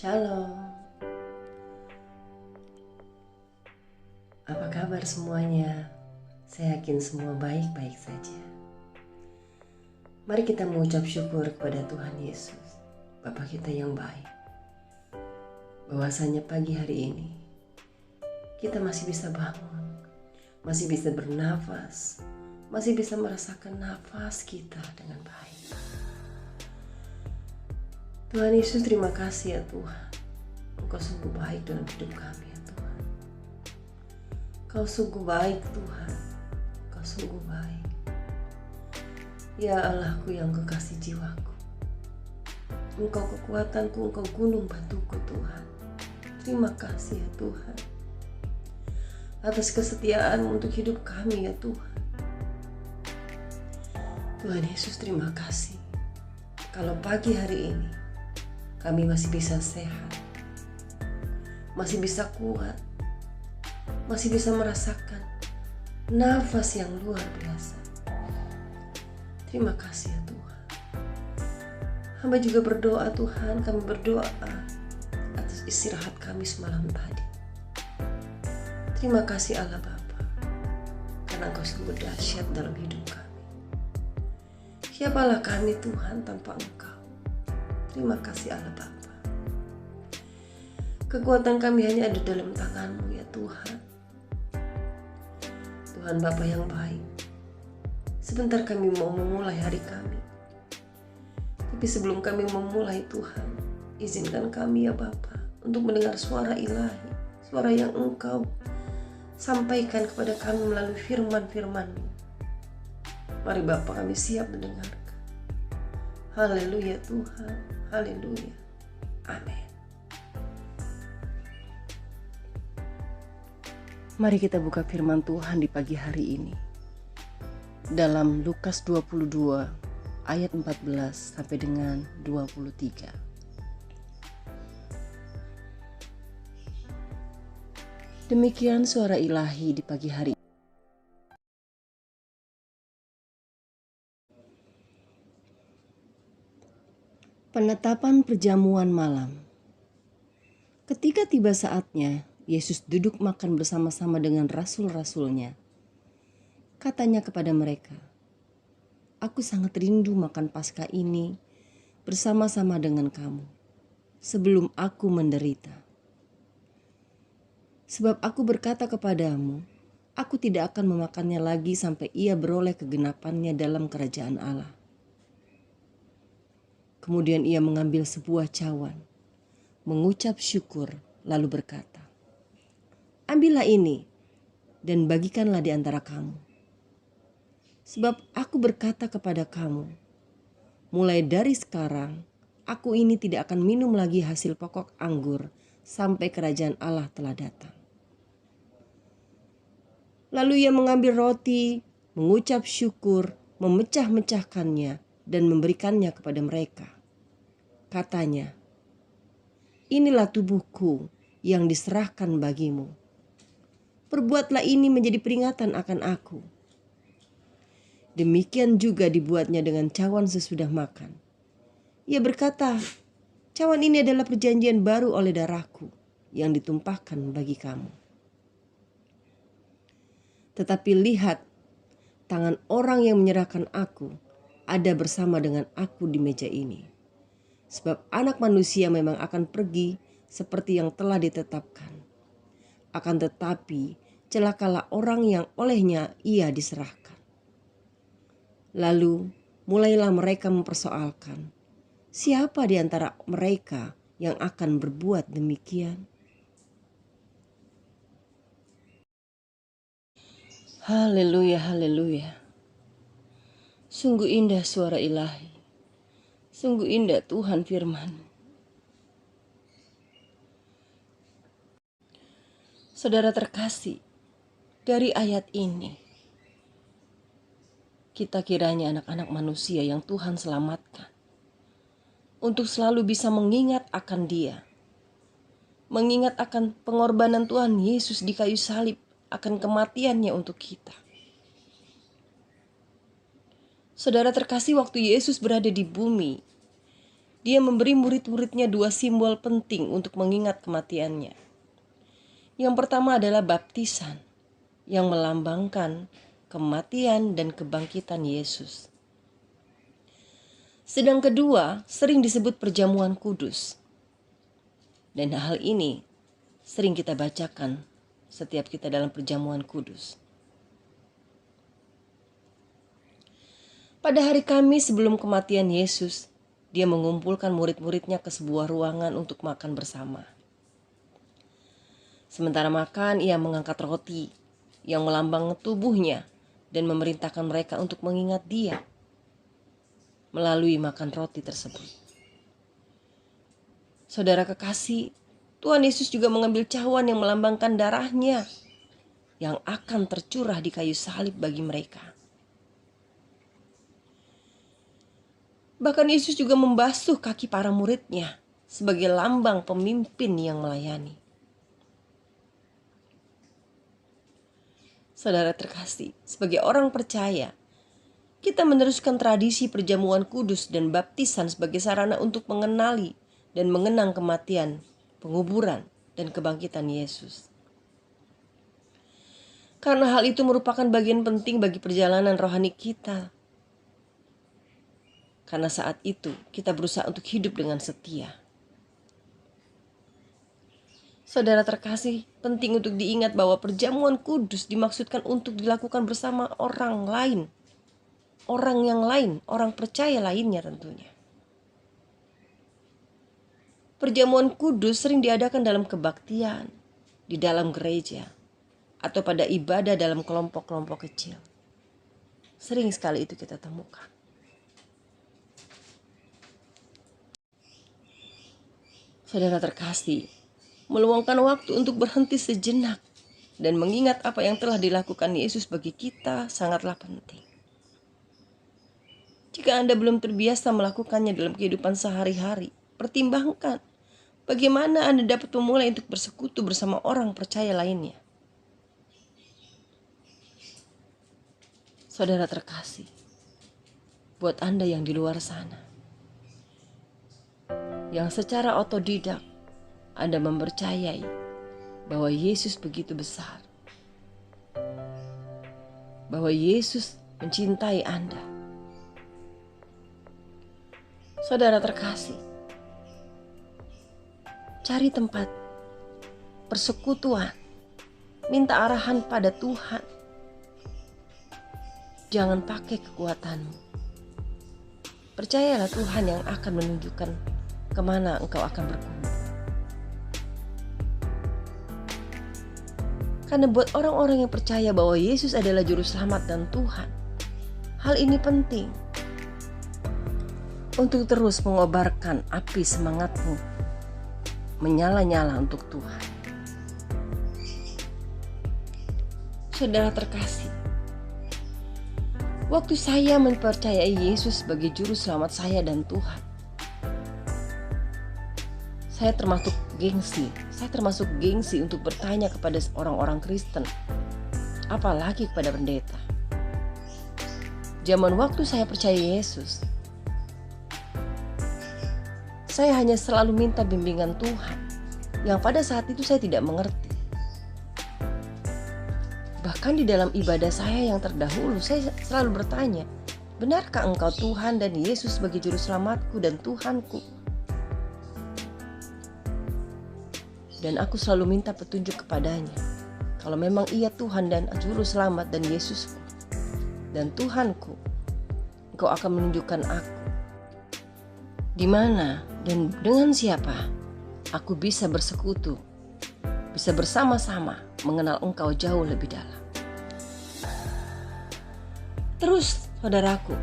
Shalom, apa kabar semuanya? Saya yakin semua baik-baik saja. Mari kita mengucap syukur kepada Tuhan Yesus, Bapa kita yang baik. Bahwasanya pagi hari ini kita masih bisa bangun, masih bisa bernafas, masih bisa merasakan nafas kita dengan baik. Tuhan Yesus, terima kasih ya Tuhan. Engkau sungguh baik dalam hidup kami ya Tuhan. Kau sungguh baik Tuhan. Kau sungguh baik. Ya Allahku yang kekasih jiwaku. Engkau kekuatanku, Engkau gunung batuku Tuhan. Terima kasih ya Tuhan. Atas kesetiaan untuk hidup kami ya Tuhan. Tuhan Yesus, terima kasih. Kalau pagi hari ini kami masih bisa sehat, masih bisa kuat, masih bisa merasakan nafas yang luar biasa. Terima kasih ya Tuhan. Hamba juga berdoa Tuhan, kami berdoa atas istirahat kami semalam tadi. Terima kasih Allah Bapa, karena Engkau sungguh dahsyat dalam hidup kami. Siapalah kami Tuhan tanpa Engkau? Terima kasih Allah Bapa. Kekuatan kami hanya ada dalam tangan-Mu ya Tuhan. Tuhan Bapa yang baik. Sebentar kami mau memulai hari kami. Tapi sebelum kami memulai Tuhan, izinkan kami ya Bapa untuk mendengar suara ilahi, suara yang Engkau sampaikan kepada kami melalui firman-firman-Mu. Mari Bapa, kami siap mendengarkan. Haleluya Tuhan, haleluya, amin. Mari kita buka firman Tuhan di pagi hari ini. Dalam Lukas 22 ayat 14 sampai dengan 23. Demikian suara ilahi di pagi hari. Penetapan perjamuan malam. Ketika tiba saatnya, Yesus duduk makan bersama-sama dengan rasul-rasulnya. Katanya kepada mereka, "Aku sangat rindu makan Paskah ini bersama-sama dengan kamu, sebelum aku menderita. Sebab aku berkata kepadamu, aku tidak akan memakannya lagi sampai ia beroleh kegenapannya dalam kerajaan Allah." Kemudian ia mengambil sebuah cawan, mengucap syukur, lalu berkata, "Ambillah ini dan bagikanlah di antara kamu. Sebab aku berkata kepada kamu, mulai dari sekarang, aku ini tidak akan minum lagi hasil pokok anggur sampai kerajaan Allah telah datang." Lalu ia mengambil roti, mengucap syukur, memecah-mecahkannya, dan memberikannya kepada mereka. Katanya, "Inilah tubuhku yang diserahkan bagimu. Perbuatlah ini menjadi peringatan akan aku." Demikian juga dibuatnya dengan cawan sesudah makan. Ia berkata, "Cawan ini adalah perjanjian baru oleh darahku yang ditumpahkan bagi kamu. Tetapi lihat, tangan orang yang menyerahkan aku ada bersama dengan aku di meja ini. Sebab Anak Manusia memang akan pergi seperti yang telah ditetapkan. Akan tetapi celakalah orang yang olehnya ia diserahkan." Lalu mulailah mereka mempersoalkan, siapa di antara mereka yang akan berbuat demikian? Haleluya, haleluya. Sungguh indah suara ilahi. Sungguh indah Tuhan firman. Saudara terkasih, dari ayat ini, kita kiranya anak-anak manusia yang Tuhan selamatkan, untuk selalu bisa mengingat akan Dia. Mengingat akan pengorbanan Tuhan Yesus di kayu salib, akan kematiannya untuk kita. Saudara terkasih, waktu Yesus berada di bumi, Dia memberi murid-muridnya dua simbol penting untuk mengingat kematiannya. Yang pertama adalah baptisan, yang melambangkan kematian dan kebangkitan Yesus. Sedang kedua sering disebut perjamuan kudus. Dan hal ini sering kita bacakan setiap kita dalam perjamuan kudus. Pada hari Kamis sebelum kematian Yesus, dia mengumpulkan murid-muridnya ke sebuah ruangan untuk makan bersama. Sementara makan, ia mengangkat roti yang melambang tubuhnya dan memerintahkan mereka untuk mengingat dia melalui makan roti tersebut. Saudara kekasih, Tuhan Yesus juga mengambil cawan yang melambangkan darahnya yang akan tercurah di kayu salib bagi mereka. Bahkan Yesus juga membasuh kaki para muridnya sebagai lambang pemimpin yang melayani. Saudara terkasih, sebagai orang percaya, kita meneruskan tradisi perjamuan kudus dan baptisan sebagai sarana untuk mengenali dan mengenang kematian, penguburan, dan kebangkitan Yesus. Karena hal itu merupakan bagian penting bagi perjalanan rohani kita. Karena saat itu kita berusaha untuk hidup dengan setia. Saudara terkasih, penting untuk diingat bahwa perjamuan kudus dimaksudkan untuk dilakukan bersama orang lain. Orang yang lain, orang percaya lainnya tentunya. Perjamuan kudus sering diadakan dalam kebaktian, di dalam gereja, atau pada ibadah dalam kelompok-kelompok kecil. Sering sekali itu kita temukan. Saudara terkasih, meluangkan waktu untuk berhenti sejenak dan mengingat apa yang telah dilakukan Yesus bagi kita sangatlah penting. Jika Anda belum terbiasa melakukannya dalam kehidupan sehari-hari, pertimbangkan bagaimana Anda dapat memulai untuk bersekutu bersama orang percaya lainnya. Saudara terkasih, buat Anda yang di luar sana, yang secara otodidak Anda mempercayai bahwa Yesus begitu besar, bahwa Yesus mencintai Anda. Saudara terkasih, cari tempat persekutuan, minta arahan pada Tuhan. Jangan pakai kekuatanmu. Percayalah Tuhan yang akan menunjukkan kemana engkau akan berkumpul. Karena buat orang-orang yang percaya bahwa Yesus adalah juru selamat dan Tuhan, hal ini penting untuk terus mengobarkan api semangatmu menyala-nyala untuk Tuhan. Saudara terkasih, waktu saya mempercayai Yesus sebagai juru selamat saya dan Tuhan, saya termasuk gengsi untuk bertanya kepada orang-orang Kristen, apalagi kepada pendeta. Zaman waktu saya percaya Yesus, saya hanya selalu minta bimbingan Tuhan, yang pada saat itu saya tidak mengerti. Bahkan di dalam ibadah saya yang terdahulu, saya selalu bertanya, benarkah engkau Tuhan dan Yesus sebagai juru selamatku dan Tuhanku? Dan aku selalu minta petunjuk kepadanya. Kalau memang ia Tuhan dan juru selamat dan Yesusku dan Tuhanku, engkau akan menunjukkan aku di mana dan dengan siapa aku bisa bersekutu, bisa bersama-sama mengenal engkau jauh lebih dalam. Terus saudaraku,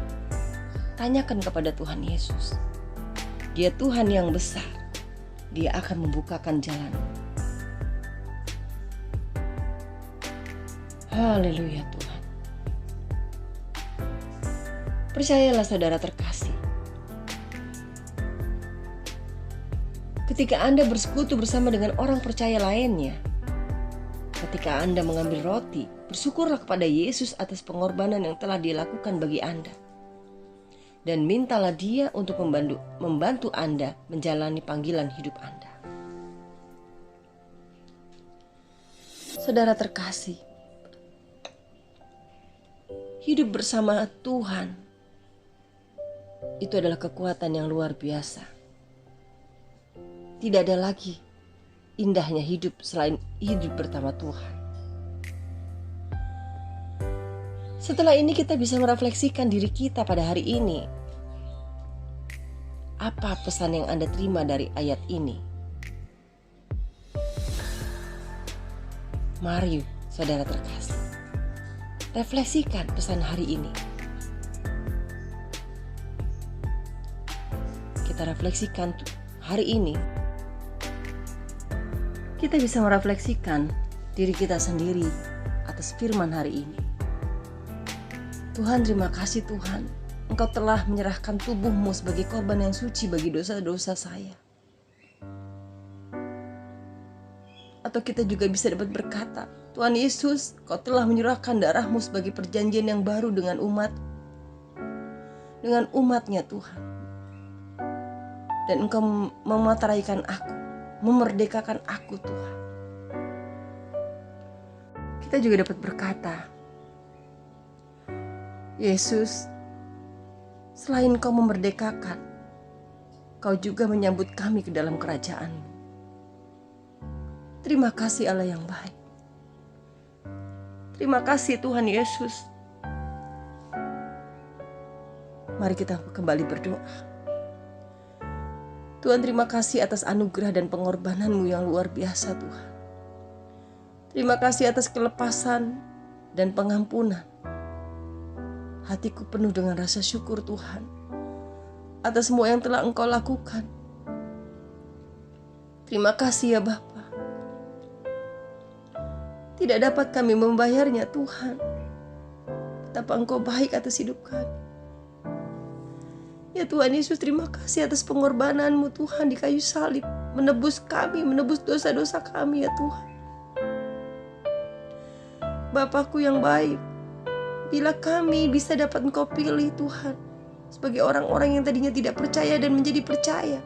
tanyakan kepada Tuhan Yesus. Dia Tuhan yang besar. Dia akan membukakan jalan. Haleluya Tuhan. Percayalah saudara terkasih. Ketika Anda bersekutu bersama dengan orang percaya lainnya, ketika Anda mengambil roti, bersyukurlah kepada Yesus atas pengorbanan yang telah dilakukan bagi Anda. dan mintalah Dia untuk membantu Anda menjalani panggilan hidup Anda. Saudara terkasih, hidup bersama Tuhan itu adalah kekuatan yang luar biasa. Tidak ada lagi indahnya hidup selain hidup bersama Tuhan. Setelah ini kita bisa merefleksikan diri kita pada hari ini. Apa pesan yang Anda terima dari ayat ini? Mari saudara terkasih, refleksikan pesan hari ini. Kita refleksikan hari ini. Kita bisa merefleksikan diri kita sendiri atas firman hari ini. Tuhan, terima kasih Tuhan, Engkau telah menyerahkan tubuhmu sebagai korban yang suci bagi dosa-dosa saya. Atau kita juga bisa dapat berkata, Tuhan Yesus, Kau telah menyerahkan darahmu sebagai perjanjian yang baru dengan umatnya Tuhan. Dan Engkau memateraikan aku, memerdekakan aku Tuhan. Kita juga dapat berkata, Yesus, selain Kau memerdekakan, Kau juga menyambut kami ke dalam kerajaan-Mu. Terima kasih Allah yang baik. Terima kasih Tuhan Yesus. Mari kita kembali berdoa. Tuhan, terima kasih atas anugerah dan pengorbanan-Mu yang luar biasa Tuhan. Terima kasih atas kelepasan dan pengampunan. Hatiku penuh dengan rasa syukur Tuhan atas semua yang telah Engkau lakukan. Terima kasih ya Bapa. Tidak dapat kami membayarnya Tuhan, betapa Engkau baik atas hidup kami. Ya Tuhan Yesus, terima kasih atas pengorbanan-Mu Tuhan di kayu salib, menebus kami, menebus dosa-dosa kami ya Tuhan. Bapakku yang baik, bila kami bisa dapat Engkau pilih Tuhan sebagai orang-orang yang tadinya tidak percaya dan menjadi percaya.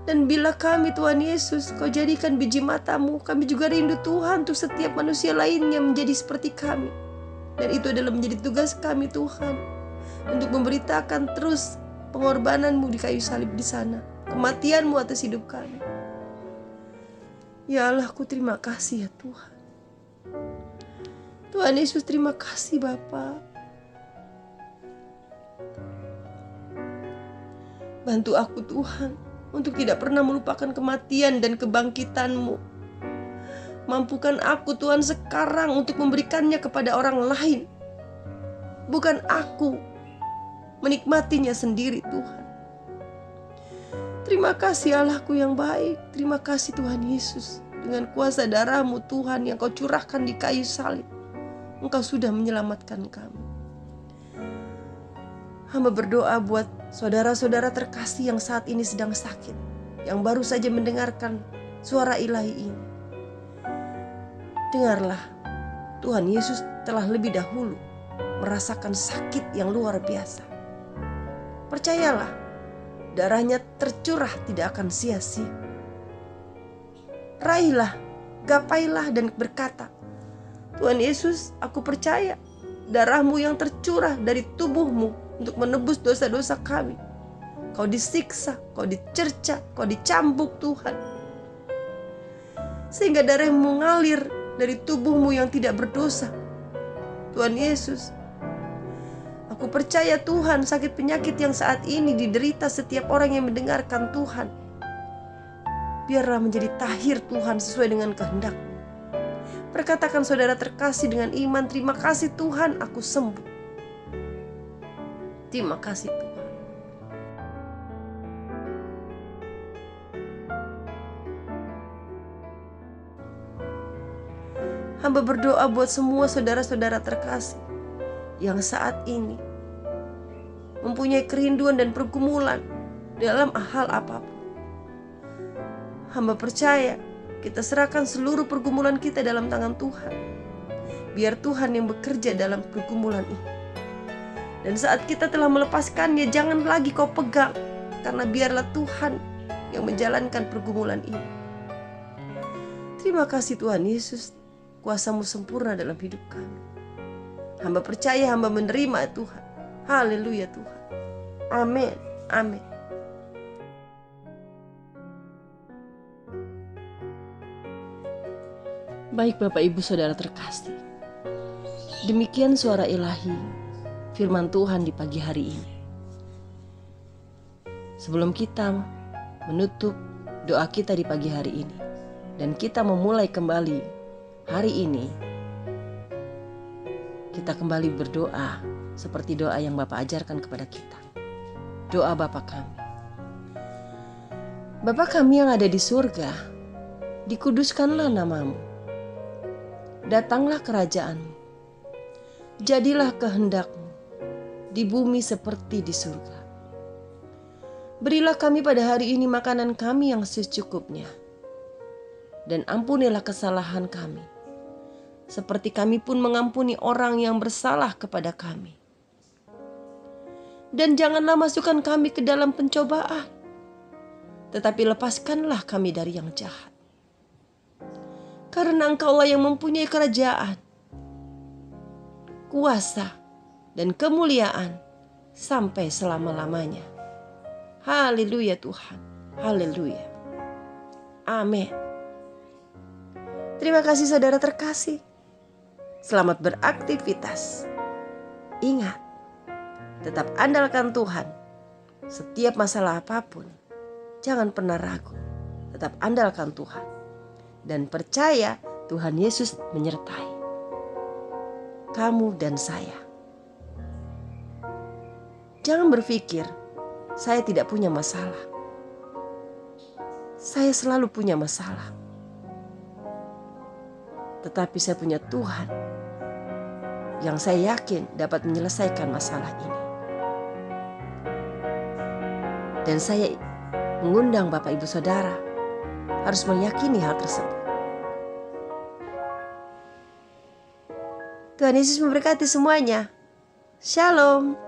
Dan bila kami Tuhan Yesus, Kau jadikan biji mata-Mu, kami juga rindu Tuhan untuk setiap manusia lainnya menjadi seperti kami. Dan itu adalah menjadi tugas kami Tuhan, untuk memberitakan terus pengorbanan-Mu di kayu salib di sana, kematian-Mu atas hidup kami. Ya Allah, ku terima kasih ya Tuhan. Tuhan Yesus, terima kasih Bapa. Bantu aku Tuhan untuk tidak pernah melupakan kematian dan kebangkitan-Mu. Mampukan aku Tuhan sekarang untuk memberikannya kepada orang lain, bukan aku menikmatinya sendiri Tuhan. Terima kasih Allahku yang baik. Terima kasih Tuhan Yesus. Dengan kuasa darah-Mu Tuhan yang Kau curahkan di kayu salib, Engkau sudah menyelamatkan kami. Hamba berdoa buat saudara-saudara terkasih yang saat ini sedang sakit, yang baru saja mendengarkan suara ilahi ini. Dengarlah, Tuhan Yesus telah lebih dahulu merasakan sakit yang luar biasa. Percayalah, darah-Nya tercurah tidak akan sia-sia. Raihlah, gapailah dan berkata, Tuhan Yesus, aku percaya darah-Mu yang tercurah dari tubuh-Mu untuk menebus dosa-dosa kami. Kau disiksa, Kau dicerca, Kau dicambuk Tuhan, sehingga darah-Mu mengalir dari tubuh-Mu yang tidak berdosa. Tuhan Yesus, aku percaya Tuhan, sakit penyakit yang saat ini diderita setiap orang yang mendengarkan Tuhan, biarlah menjadi tahir Tuhan sesuai dengan kehendak. Perkatakan saudara terkasih dengan iman, terima kasih Tuhan, aku sembuh. Terima kasih Tuhan. Hamba berdoa buat semua saudara-saudara terkasih yang saat ini mempunyai kerinduan dan pergumulan dalam hal apapun. Hamba percaya kita serahkan seluruh pergumulan kita dalam tangan Tuhan. Biar Tuhan yang bekerja dalam pergumulan ini. Dan saat kita telah melepaskannya, jangan lagi kau pegang, karena biarlah Tuhan yang menjalankan pergumulan ini. Terima kasih Tuhan Yesus, kuasa-Mu sempurna dalam hidup kami. Hamba percaya, hamba menerima Tuhan. Haleluya Tuhan. Amin. Amin. Baik Bapak Ibu Saudara terkasih, demikian suara ilahi firman Tuhan di pagi hari ini. Sebelum kita menutup doa kita di pagi hari ini dan kita memulai kembali hari ini, kita kembali berdoa seperti doa yang Bapa ajarkan kepada kita. Doa Bapa kami. Bapa kami yang ada di surga, dikuduskanlah nama-Mu. Datanglah kerajaan-Mu. Jadilah kehendak-Mu di bumi seperti di surga. Berilah kami pada hari ini makanan kami yang secukupnya. Dan ampunilah kesalahan kami, seperti kami pun mengampuni orang yang bersalah kepada kami. Dan janganlah masukkan kami ke dalam pencobaan, tetapi lepaskanlah kami dari yang jahat. Karena Engkaulah yang mempunyai kerajaan, kuasa, dan kemuliaan sampai selama-lamanya. Haleluya Tuhan. Haleluya. Amin. Terima kasih saudara terkasih. Selamat beraktivitas. Ingat, tetap andalkan Tuhan. Setiap masalah apapun, jangan pernah ragu. Tetap andalkan Tuhan. Dan percaya Tuhan Yesus menyertai kamu dan saya. Jangan berpikir, saya tidak punya masalah. Saya selalu punya masalah. Tetapi saya punya Tuhan yang saya yakin dapat menyelesaikan masalah ini. Dan saya mengundang Bapak Ibu Saudara harus meyakini hal tersebut. Tuhan Yesus memberkati semuanya. Shalom.